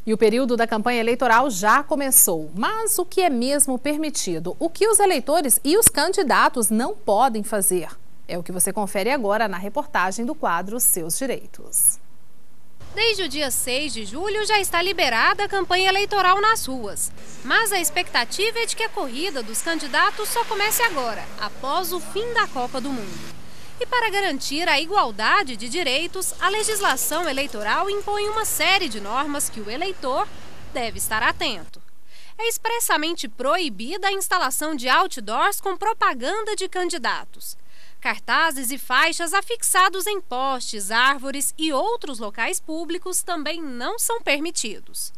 E o período da campanha eleitoral já começou. Mas o que é mesmo permitido? O que os eleitores e os candidatos não podem fazer? É o que você confere agora na reportagem do quadro Seus Direitos. Desde o dia 6 de julho já está liberada a campanha eleitoral nas ruas. Mas a expectativa é de que a corrida dos candidatos só comece agora, após o fim da Copa do Mundo. E para garantir a igualdade de direitos, a legislação eleitoral impõe uma série de normas que o eleitor deve estar atento. É expressamente proibida a instalação de outdoors com propaganda de candidatos. Cartazes e faixas afixados em postes, árvores e outros locais públicos também não são permitidos.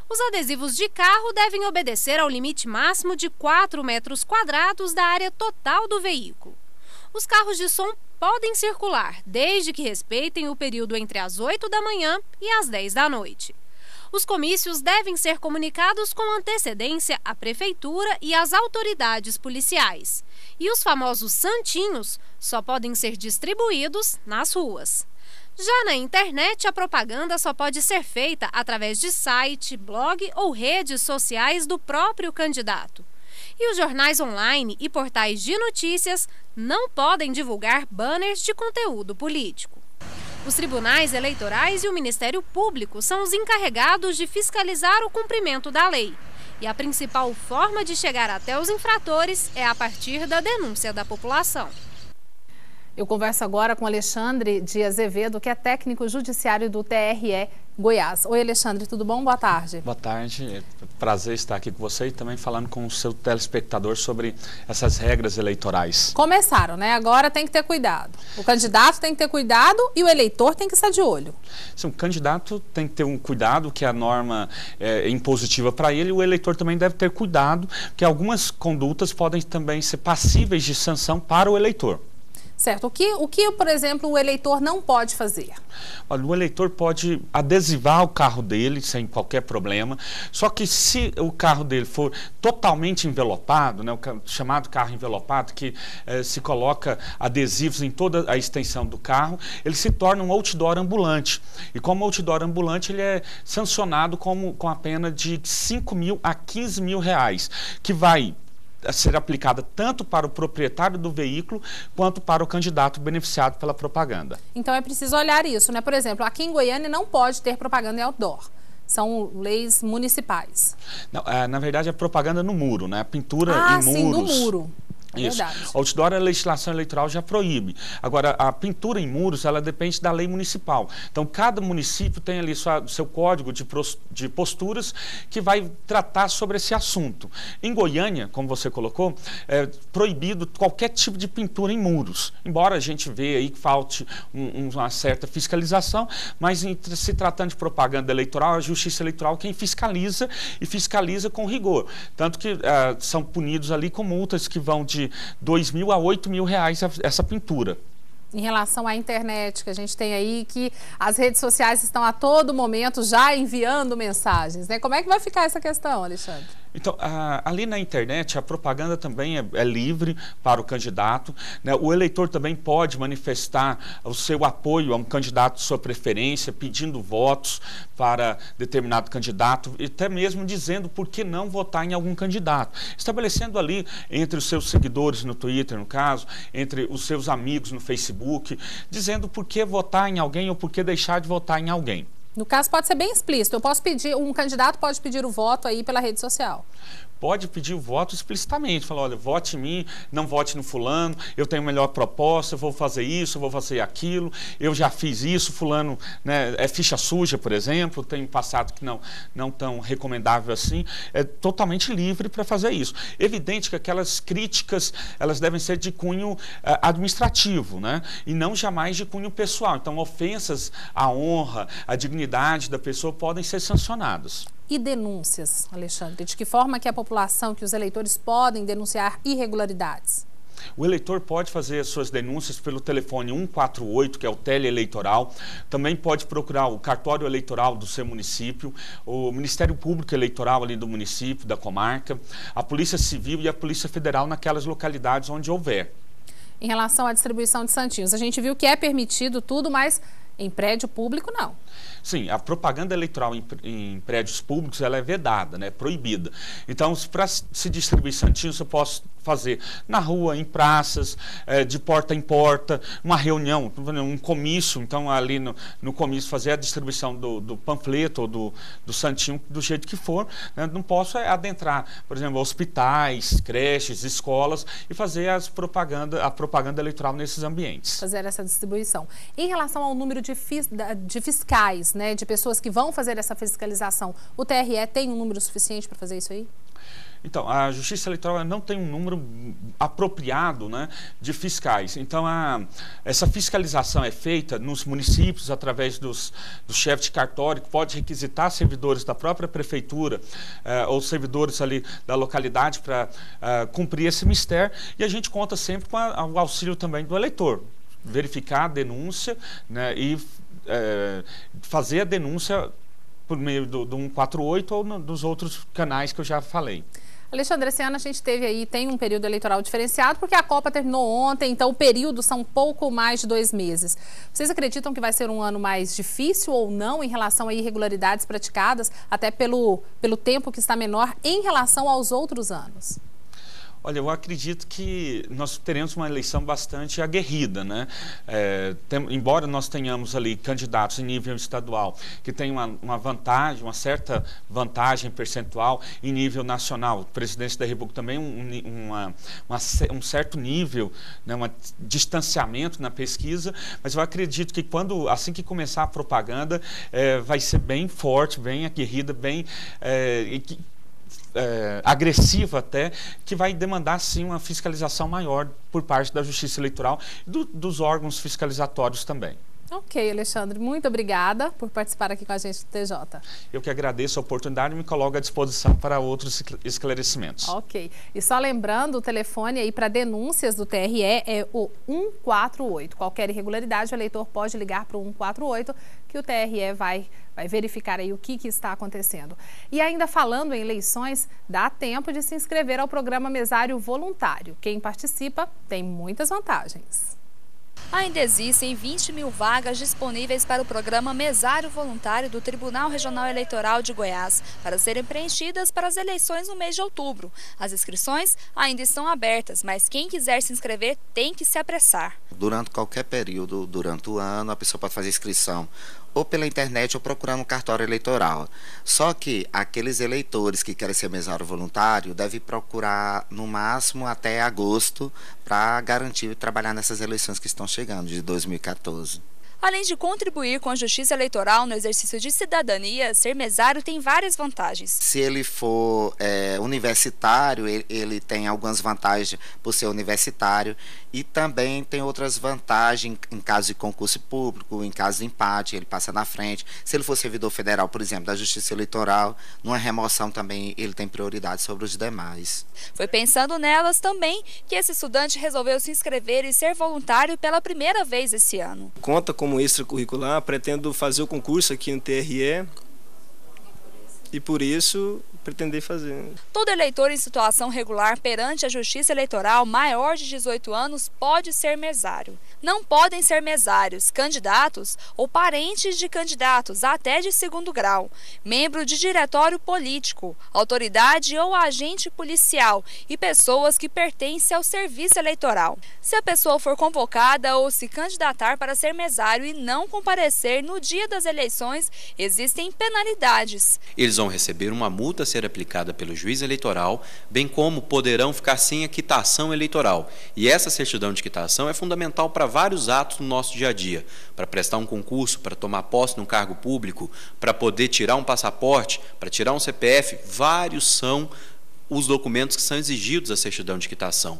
Os adesivos de carro devem obedecer ao limite máximo de 4 metros quadrados da área total do veículo. Os carros de som podem circular, desde que respeitem o período entre as 8 da manhã e as 10 da noite. Os comícios devem ser comunicados com antecedência à prefeitura e às autoridades policiais. E os famosos santinhos só podem ser distribuídos nas ruas. Já na internet, a propaganda só pode ser feita através de site, blog ou redes sociais do próprio candidato. E os jornais online e portais de notícias não podem divulgar banners de conteúdo político. Os tribunais eleitorais e o Ministério Público são os encarregados de fiscalizar o cumprimento da lei. E a principal forma de chegar até os infratores é a partir da denúncia da população. Eu converso agora com Alexandre de Azevedo, que é técnico judiciário do TRE Goiás. Oi, Alexandre, tudo bom? Boa tarde. Boa tarde, prazer estar aqui com você e também falando com o seu telespectador sobre essas regras eleitorais. Começaram, né? Agora tem que ter cuidado. O candidato tem que ter cuidado e o eleitor tem que estar de olho. Sim, o candidato tem que ter um cuidado, que a norma é impositiva para ele, e o eleitor também deve ter cuidado, porque algumas condutas podem também ser passíveis de sanção para o eleitor. Certo. O que, por exemplo, o eleitor não pode fazer? Olha, o eleitor pode adesivar o carro dele sem qualquer problema, só que se o carro dele for totalmente envelopado, né, o chamado carro envelopado, que se coloca adesivos em toda a extensão do carro, ele se torna um outdoor ambulante. E como outdoor ambulante, ele é sancionado com a pena de 5 mil a 15 mil reais, que vai a ser aplicada tanto para o proprietário do veículo quanto para o candidato beneficiado pela propaganda. Então é preciso olhar isso, né? Por exemplo, aqui em Goiânia não pode ter propaganda em outdoor. São leis municipais. Não, na verdade é propaganda no muro, né? Pintura em muros. Sim, no muro. Isso. Verdade. Outdoor, a legislação eleitoral já proíbe. Agora, a pintura em muros, ela depende da lei municipal. Então, cada município tem ali seu código de posturas que vai tratar sobre esse assunto. Em Goiânia, como você colocou, é proibido qualquer tipo de pintura em muros. Embora a gente veja aí que falte uma certa fiscalização, mas se tratando de propaganda eleitoral, a Justiça Eleitoral quem fiscaliza e fiscaliza com rigor. Tanto que são punidos ali com multas que vão de 2 mil a 8 mil reais essa pintura. Em relação à internet, que a gente tem aí que as redes sociais estão a todo momento já enviando mensagens, né? Como é que vai ficar essa questão, Alexandre? Então, ali na internet, a propaganda também é livre para o candidato, né? O eleitor também pode manifestar o seu apoio a um candidato de sua preferência, pedindo votos para determinado candidato, e até mesmo dizendo por que não votar em algum candidato. Estabelecendo ali entre os seus seguidores no Twitter, no caso, entre os seus amigos no Facebook, dizendo por que votar em alguém ou por que deixar de votar em alguém. No caso, pode ser bem explícito. Eu posso pedir, um candidato pode pedir o voto aí pela rede social. Pode pedir o voto explicitamente, falar, olha, vote em mim, não vote no fulano, eu tenho melhor proposta, eu vou fazer isso, eu vou fazer aquilo, eu já fiz isso, fulano, né, é ficha suja, por exemplo, tem um passado que não tão recomendável assim, é totalmente livre para fazer isso. Evidente que aquelas críticas, elas devem ser de cunho administrativo, né, e não jamais de cunho pessoal. Então, ofensas à honra, à dignidade da pessoa podem ser sancionadas. E denúncias, Alexandre? De que forma que a população, que os eleitores podem denunciar irregularidades? O eleitor pode fazer as suas denúncias pelo telefone 148, que é o teleeleitoral. Também pode procurar o cartório eleitoral do seu município, o Ministério Público Eleitoral ali do município, da comarca, a Polícia Civil e a Polícia Federal naquelas localidades onde houver. Em relação à distribuição de santinhos, a gente viu que é permitido tudo, mas Em prédio público, não. Sim, a propaganda eleitoral em prédios públicos ela é vedada, né, proibida. Então, para se distribuir santinhos, eu posso fazer na rua, em praças, de porta em porta, uma reunião, um comício. Então, ali no comício, fazer a distribuição do panfleto ou do santinho do jeito que for. Né? Não posso adentrar, por exemplo, hospitais, creches, escolas e fazer a propaganda eleitoral nesses ambientes. Fazer essa distribuição. Em relação ao número de fiscais, né, de pessoas que vão fazer essa fiscalização, o TRE tem um número suficiente para fazer isso aí? Então, a Justiça Eleitoral não tem um número apropriado, né, de fiscais. Então, essa fiscalização é feita nos municípios, através dos chefes de cartório, que pode requisitar servidores da própria prefeitura ou servidores ali da localidade para cumprir esse mistério. E a gente conta sempre com o auxílio também do eleitor. Verificar a denúncia, né, e fazer a denúncia por meio do 148 ou dos outros canais que eu já falei. Alexandre, esse ano a gente tem um período eleitoral diferenciado, porque a Copa terminou ontem, então o período são pouco mais de 2 meses. Vocês acreditam que vai ser um ano mais difícil ou não em relação a irregularidades praticadas, até pelo tempo que está menor em relação aos outros anos? Olha, eu acredito que nós teremos uma eleição bastante aguerrida, né? Embora nós tenhamos ali candidatos em nível estadual que têm uma vantagem, uma certa vantagem percentual em nível nacional, o presidente da República também um certo nível, né, um distanciamento na pesquisa, mas eu acredito que assim que começar a propaganda, vai ser bem forte, bem aguerrida, bem agressiva até, que vai demandar sim uma fiscalização maior por parte da Justiça Eleitoral e dos órgãos fiscalizatórios também. Ok, Alexandre, muito obrigada por participar aqui com a gente do TJ. Eu que agradeço a oportunidade e me coloco à disposição para outros esclarecimentos. Ok. E só lembrando, o telefone aí para denúncias do TRE é o 148. Qualquer irregularidade, o eleitor pode ligar para o 148, que o TRE vai verificar aí o que está acontecendo. E ainda falando em eleições, dá tempo de se inscrever ao programa Mesário Voluntário. Quem participa tem muitas vantagens. Ainda existem 20 mil vagas disponíveis para o programa Mesário Voluntário do Tribunal Regional Eleitoral de Goiás, para serem preenchidas para as eleições no mês de outubro. As inscrições ainda estão abertas, mas quem quiser se inscrever tem que se apressar. Durante qualquer período, durante o ano, a pessoa pode fazer inscrição ou pela internet ou procurando um cartório eleitoral. Só que aqueles eleitores que querem ser mesário voluntário devem procurar no máximo até agosto para garantir trabalhar nessas eleições que estão chegando, de 2014. Além de contribuir com a justiça eleitoral no exercício de cidadania, ser mesário tem várias vantagens. Se ele for universitário, ele tem algumas vantagens por ser universitário e também tem outras vantagens em caso de concurso público, em caso de empate, ele passa na frente. Se ele for servidor federal, por exemplo, da justiça eleitoral, numa remoção também ele tem prioridade sobre os demais. Foi pensando nelas também que esse estudante resolveu se inscrever e ser voluntário pela primeira vez esse ano. Conta como extracurricular, pretendo fazer o concurso aqui no TRE e por isso pretender fazer. Todo eleitor em situação regular perante a Justiça Eleitoral maior de 18 anos pode ser mesário. Não podem ser mesários, candidatos ou parentes de candidatos até de 2º grau, membro de diretório político, autoridade ou agente policial e pessoas que pertencem ao serviço eleitoral. Se a pessoa for convocada ou se candidatar para ser mesário e não comparecer no dia das eleições, existem penalidades. Eles vão receber uma multa a ser aplicada pelo juiz eleitoral, bem como poderão ficar sem a quitação eleitoral. E essa certidão de quitação é fundamental para vários atos no nosso dia a dia, para prestar um concurso, para tomar posse num cargo público, para poder tirar um passaporte, para tirar um CPF, vários são os documentos que são exigidos à certidão de quitação.